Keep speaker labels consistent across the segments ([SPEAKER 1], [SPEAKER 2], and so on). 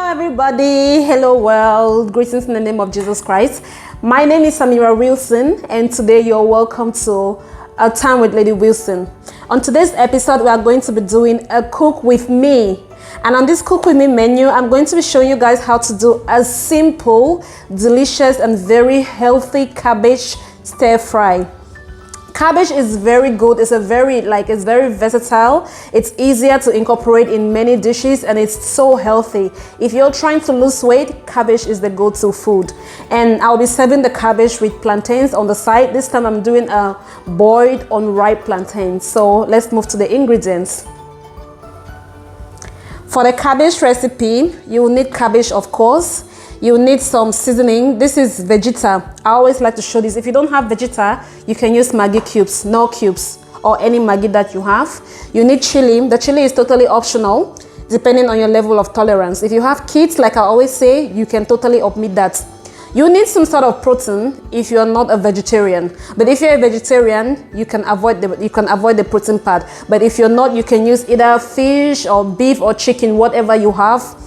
[SPEAKER 1] Everybody, hello world, greetings in the name of Jesus Christ. My name is Samira Wilson, and today you're welcome to A Time with Lady Wilson. On today's episode, we are going to be doing a cook with me, and on this cook with me menu, I'm going to be showing you guys how to do a simple, delicious and very healthy cabbage stir fry. Cabbage is very good. It's very versatile. It's easier to incorporate in many dishes, and it's so healthy. If you're trying to lose weight, cabbage is the go-to food. And I'll be serving the cabbage with plantains on the side. This time I'm doing a boiled unripe plantain. So let's move to the ingredients. For the cabbage recipe, you will need cabbage, of course. You need some seasoning. This is Vegeta. I always like to show this. If you don't have Vegeta, you can use Maggi cubes, no cubes, or any Maggi that you have. You need chili. The chili is totally optional, depending on your level of tolerance. If you have kids, like I always say, you can totally omit that. You need some sort of protein if you're not a vegetarian. But if you're a vegetarian, you can avoid the protein part. But if you're not, you can use either fish or beef or chicken, whatever you have.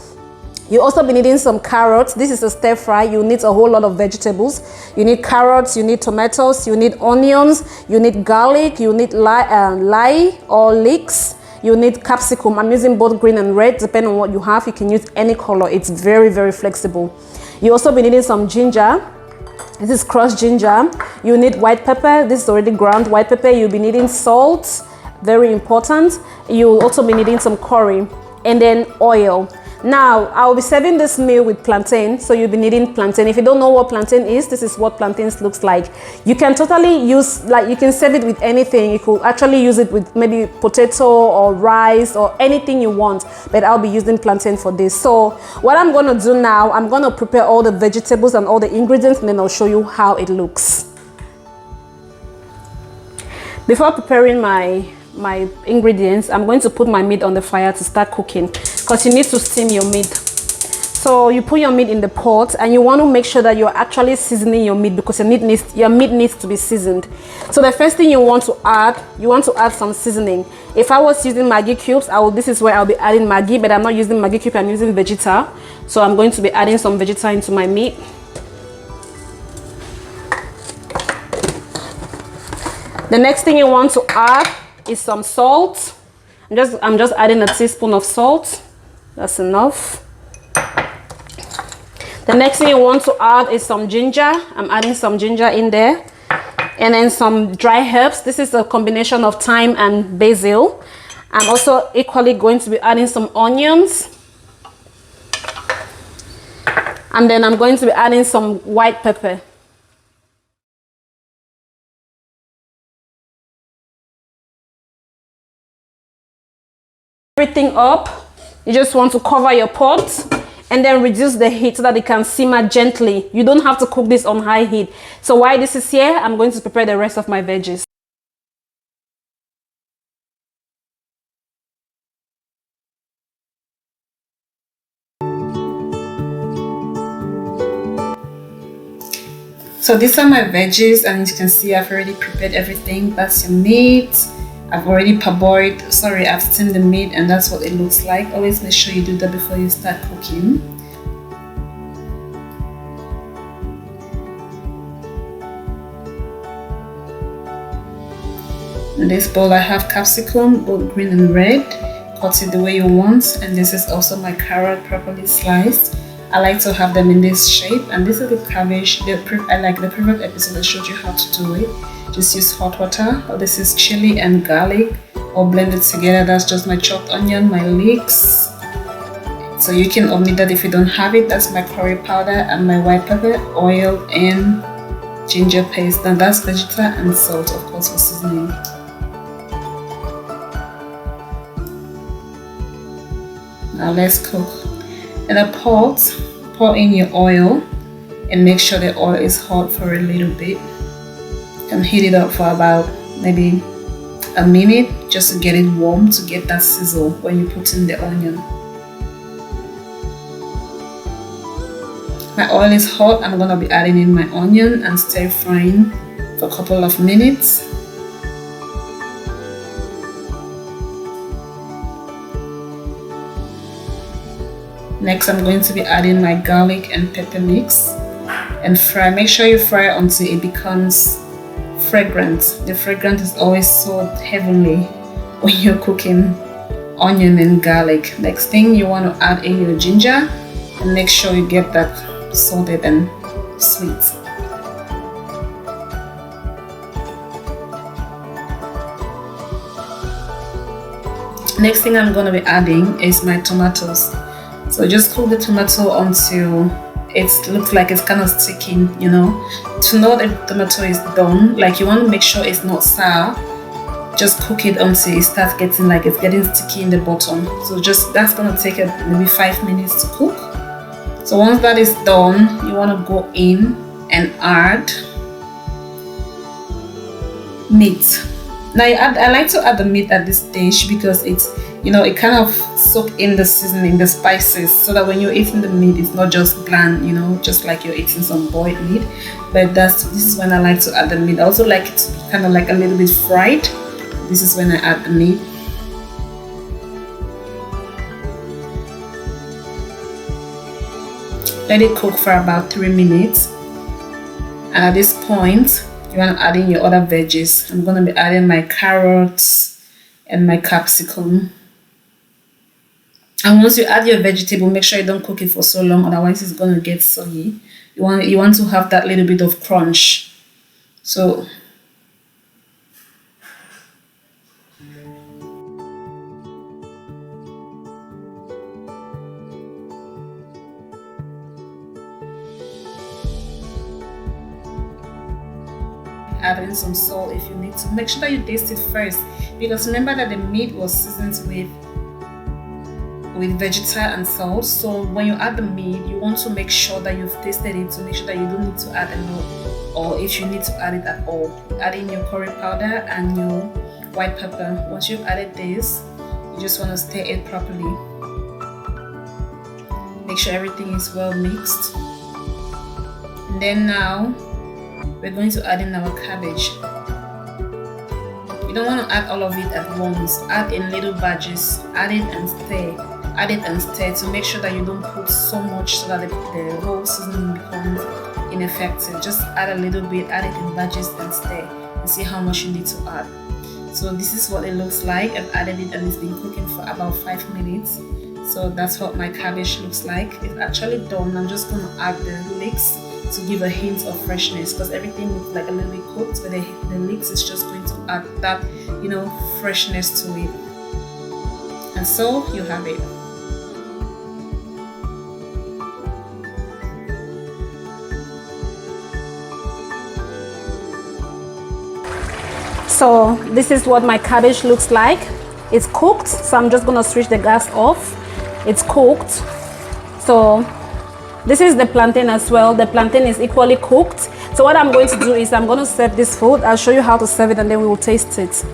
[SPEAKER 1] You also be needing some carrots. This is a stir fry. You need a whole lot of vegetables. You need carrots, you need tomatoes, you need onions, you need garlic, you need lye or leeks, you need capsicum. I'm using both green and red, depending on what you have. You can use any color. It's very, very flexible. You also be needing some ginger. This is crushed ginger. You need white pepper. This is already ground white pepper. You'll be needing salt, very important. You'll also be needing some curry, and then oil. Now, I'll be serving this meal with plantain, so you'll be needing plantain. If you don't know what plantain is, this is what plantains looks like. You can totally use, you can serve it with anything. You could actually use it with maybe potato or rice or anything you want, but I'll be using plantain for this. So what I'm going to do now, I'm going to prepare all the vegetables and all the ingredients, and then I'll show you how it looks. Before preparing my ingredients, I'm going to put my meat on the fire to start cooking, because you need to steam your meat. So you put your meat in the pot, and you want to make sure that you're actually seasoning your meat, because your meat needs to be seasoned. So the first thing you want to add some seasoning. If I was using Maggi cubes, this is where I'll be adding Maggi, but I'm not using Maggi cube, I'm using Vegeta. So I'm going to be adding some Vegeta into my meat. The next thing you want to add is some salt. I'm just adding a teaspoon of salt. That's enough. The next thing you want to add is some ginger. I'm adding some ginger in there. And then some dry herbs. This is a combination of thyme and basil. I'm also equally going to be adding some onions. And then I'm going to be adding some white pepper. Everything up. You just want to cover your pot and then reduce the heat so that it can simmer gently. You don't have to cook this on high heat. So while this is here, I'm going to prepare the rest of my veggies. So these are my veggies, and as you can see, I've already prepared everything. That's your meat. I've already I've steamed the meat, and that's what it looks like. Always make sure you do that before you start cooking. In this bowl I have capsicum, both green and red. Cut it the way you want, and this is also my carrot properly sliced. I like to have them in this shape, and this is the cabbage. I like the previous episode I showed you how to do it. Just use hot water. This is chili and garlic all blended together. That's just my chopped onion, my leeks. So you can omit that if you don't have it. That's my curry powder and my white pepper, oil and ginger paste. And that's Vegeta and salt, of course, for seasoning. Now let's cook. In a pot, pour in your oil and make sure the oil is hot for a little bit. And heat it up for about maybe a minute just to get it warm, to get that sizzle when you put in the onion. My oil is hot. I'm gonna be adding in my onion and stir frying for a couple of minutes. Next, I'm going to be adding my garlic and pepper mix and fry. Make sure you fry until it becomes fragrant. The fragrance is always so heavenly when you're cooking onion and garlic. Next thing, you want to add in your ginger and make sure you get that salted and sweet. Next thing I'm going to be adding is my tomatoes. So just cook the tomato until it looks like it's kind of sticking, you know. To know that the tomato is done, like you want to make sure it's not sour, just cook it until it starts getting like it's getting sticky in the bottom. So just that's going to take maybe 5 minutes to cook. So once that is done, you want to go in and add meat. Now I like to add the meat at this stage because it's, you know, it kind of soak in the seasoning, the spices, so that when you're eating the meat, it's not just bland, you know, just like you're eating some boiled meat. But this is when I like to add the meat. I also like it to be kind of like a little bit fried. This is when I add the meat. Let it cook for about 3 minutes. And at this point, you want to add in your other veggies. I'm going to be adding my carrots and my capsicum. And once you add your vegetable, make sure you don't cook it for so long, otherwise it's going to get soggy. You want to have that little bit of crunch. So add in some salt if you need to. Make sure that you taste it first, because remember that the meat was seasoned with vegeta and salt. So when you add the meat, you want to make sure that you've tasted it to make sure that you don't need to add a lot, or if you need to add it at all. Add in your curry powder and your white pepper. Once you've added this, you just want to stir it properly. Make sure everything is well mixed. And then now we're going to add in our cabbage. You don't want to add all of it at once. Add in little batches. Add it and stir. Add it and stir to make sure that you don't put so much so that the whole seasoning becomes ineffective. Just add a little bit, add it in batches and stir, and see how much you need to add. So this is what it looks like. I've added it and it's been cooking for about 5 minutes. So that's what my cabbage looks like. It's actually done. I'm just going to add the leeks to give a hint of freshness, because everything looks like a little bit cooked, but the leeks is just going to add that, you know, freshness to it. And so you have it.
[SPEAKER 2] So this is what my cabbage looks like. It's cooked, so I'm just gonna switch the gas off. It's cooked. So this is the plantain as well. The plantain is equally cooked. So what I'm going to do is I'm going to serve this food. I'll show you how to serve it and then we will taste it.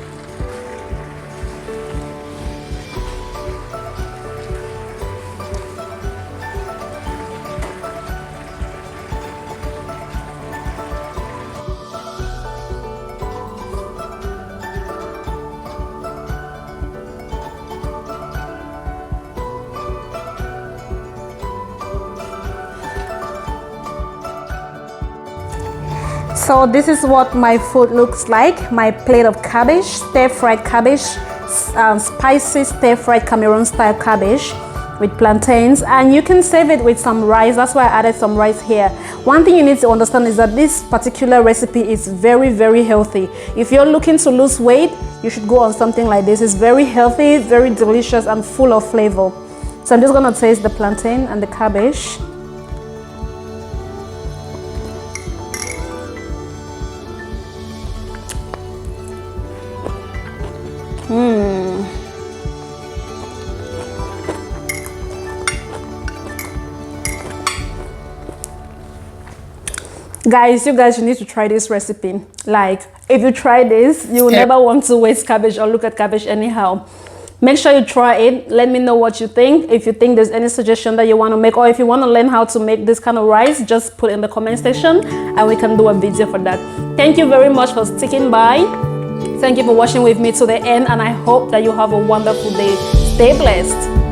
[SPEAKER 2] So this is what my food looks like. My plate of cabbage, stir-fried cabbage, spicy stir-fried Cameroon style cabbage with plantains, and you can serve it with some rice. That's why I added some rice here. One thing you need to understand is that this particular recipe is very, very healthy. If you're looking to lose weight, you should go on something like this. It's very healthy, very delicious, and full of flavor. So I'm just gonna taste the plantain and the cabbage. Guys, you need to try this recipe. Like, if you try this, you will never want to waste cabbage or look at cabbage anyhow. Make sure you try it. Let me know what you think. If you think there's any suggestion that you want to make, or if you want to learn how to make this kind of rice, just put it in the comment section and we can do a video for that. Thank you very much for sticking by. Thank you for watching with me to the end, and I hope that you have a wonderful day. Stay blessed.